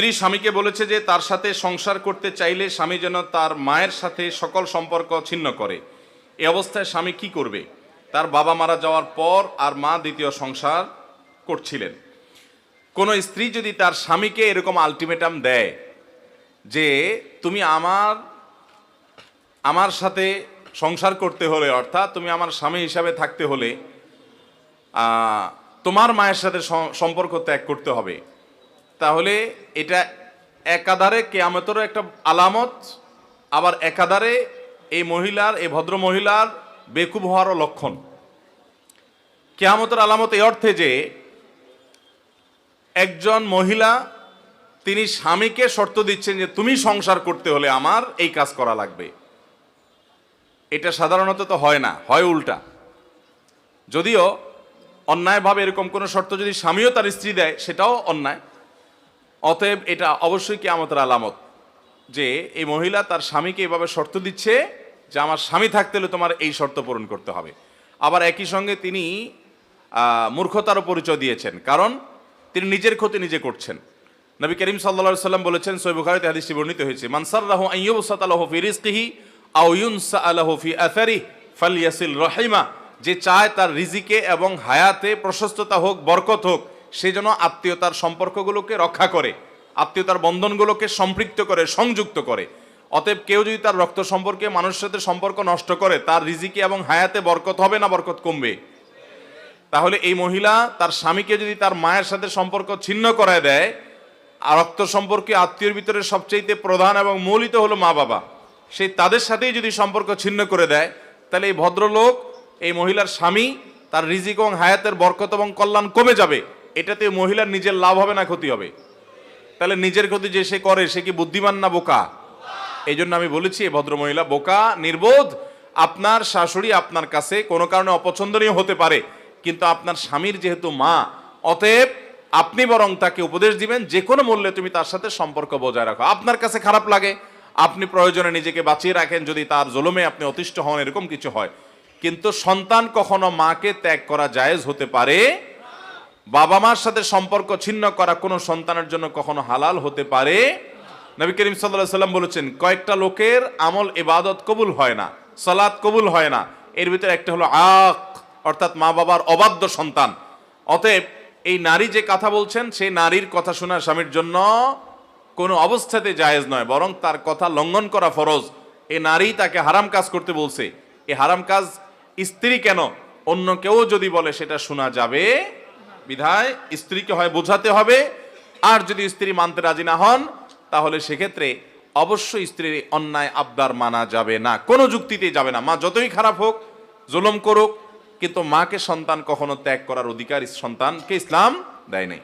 স্ত্রী স্বামীকে বলেছে যে তার সাথে সংসার করতে চাইলে স্বামী যেন তার মায়ের সাথে সকল সম্পর্ক ছিন্ন করে। এই অবস্থায় স্বামী কি করবে? তার বাবা মারা যাওয়ার পর আর মা দ্বিতীয় সংসার করছিলেন। কোনো স্ত্রী যদি তার স্বামীকে এরকম আলটিমেটাম দেয় যে তুমি আমার সাথে সংসার করতে হলে, অর্থাৎ তুমি আমার স্বামী হিসাবে থাকতে হলে তোমার মায়ের সাথে সম্পর্ক ত্যাগ করতে হবে, তাহলে এটা একাধারে কিয়ামতেরও একটা আলামত, আবার একাধারে এই ভদ্র মহিলার বেকুব হওয়ারও লক্ষণ। কিয়ামতের আলামত এই অর্থে যে একজন মহিলা তিনি স্বামীকে শর্ত দিচ্ছেন যে তুমি সংসার করতে হলে আমার এই কাজ করা লাগবে। এটা সাধারণত তো হয় না, হয় উল্টা। যদিও অন্যায়ভাবে এরকম কোনো শর্ত যদি স্বামীও তার স্ত্রী দেয় সেটাও অন্যায়। অতএব এটা অবশ্যই কিয়ামতের আলামত যে এই মহিলা তার স্বামীকে এভাবে শর্ত দিচ্ছে যে আমার স্বামী থাকতে হলে তোমার এই শর্ত পূরণ করতে হবে। আবার একই সঙ্গে তিনি মূর্খতারও পরিচয় দিয়েছেন, কারণ তিনি নিজের ক্ষতি নিজে করছেন। নবী করিম সাল্লাল্লাহু আলাইহি সাল্লাম বলেছেন, সহিহ বুখারীতে হাদিসটি বর্ণিত হয়েছে, মান সাররাহু আন ইউবসাতা লাহু ফি রিজকিহি আও ইউনসা লাহু ফি আসারিহি ফালইয়াসিল রাহিমা। যে চায় তার রিজিকে এবং হায়াতে প্রশস্ততা হোক, বরকত হোক, সে যেন আত্মীয়তার সম্পর্কগুলোকে রক্ষা করে, আত্মীয়তার বন্ধনগুলোকে সম্পৃক্ত করে, সংযুক্ত করে। অতএব কেউ যদি তার রক্ত সম্পর্কে মানুষের সাথে সম্পর্ক নষ্ট করে, তার রিজিকে এবং হায়াতে বরকত হবে না বরকত কমবে? তাহলে এই মহিলা তার স্বামীকে যদি তার মায়ের সাথে সম্পর্ক ছিন্ন করায় দেয়, আর রক্ত সম্পর্কে আত্মীয়র ভিতরে সবচেয়ে প্রধান এবং মৌলিত হলো মা বাবা, সেই তাদের সাথেই যদি সম্পর্ক ছিন্ন করে দেয়, তাহলে এই ভদ্রলোক, এই মহিলার স্বামী, তার রিজিক এবং হায়াতের বরকত এবং কল্যাণ কমে যাবে। এটাতে মহিলার নিজের লাভ হবে না ক্ষতি হবে? তাহলে নিজের ক্ষতি যে সে করে সে কি বুদ্ধিমান না বোকা? এই জন্য আমি বলেছি এই ভদ্র মহিলা বোকা, নির্বোধ। আপনার শাশুড়ি আপনার কাছে কোনো কারণে অপছন্দনীয় হতে পারে, কিন্তু আপনার স্বামীর যেহেতু মা, অতএব আপনি বরং তাকে উপদেশ দিবেন যে কোনো মূল্যে তুমি তার সাথে সম্পর্ক বজায় রাখো। আপনার কাছে খারাপ লাগে, আপনি প্রয়োজনে নিজেকে বাঁচিয়ে রাখেন যদি তার জুলুমে আপনি অতিষ্ঠ হন, এরকম কিছু হয়। কিন্তু সন্তান কখনো মাকে ত্যাগ করা জায়েজ হতে পারে, বাবা মার সাথে সম্পর্ক ছিন্ন করা কোনো সন্তানের জন্য কখনো হালাল হতে পারে। নবী করিম সাল্লাল্লাহু আলাইহি সাল্লাম বলেছেন, কয়েকটা লোকের আমল ইবাদত কবুল হয় না, সালাত কবুল হয় না, এর ভিতরে একটা হলো আক, অর্থাৎ মা বাবার অবাধ্য সন্তান। অতএব এই নারী যে কথা বলছেন, সেই নারীর কথা শোনা স্বামীর জন্য কোনো অবস্থাতে জায়েজ নয়, বরং তার কথা লঙ্ঘন করা ফরজ। এই নারী তাকে হারাম কাজ করতে বলছে, এই হারাম কাজ স্ত্রী কেন, অন্য কেউ যদি বলে সেটা শোনা যাবে। বিধায় স্ত্রীকে হয় বোঝাতে হবে, আর যদি স্ত্রী মানতে রাজি না হন, তাহলে সেক্ষেত্রে অবশ্যই স্ত্রীর অন্যায় আবদার মানা যাবে না, কোনো যুক্তিতেই যাবে না। মা যতই খারাপ হোক, জুলুম করুক, কিন্তু মাকে সন্তান কখনো ত্যাগ করার অধিকার সন্তানকে ইসলাম দেয় নাই।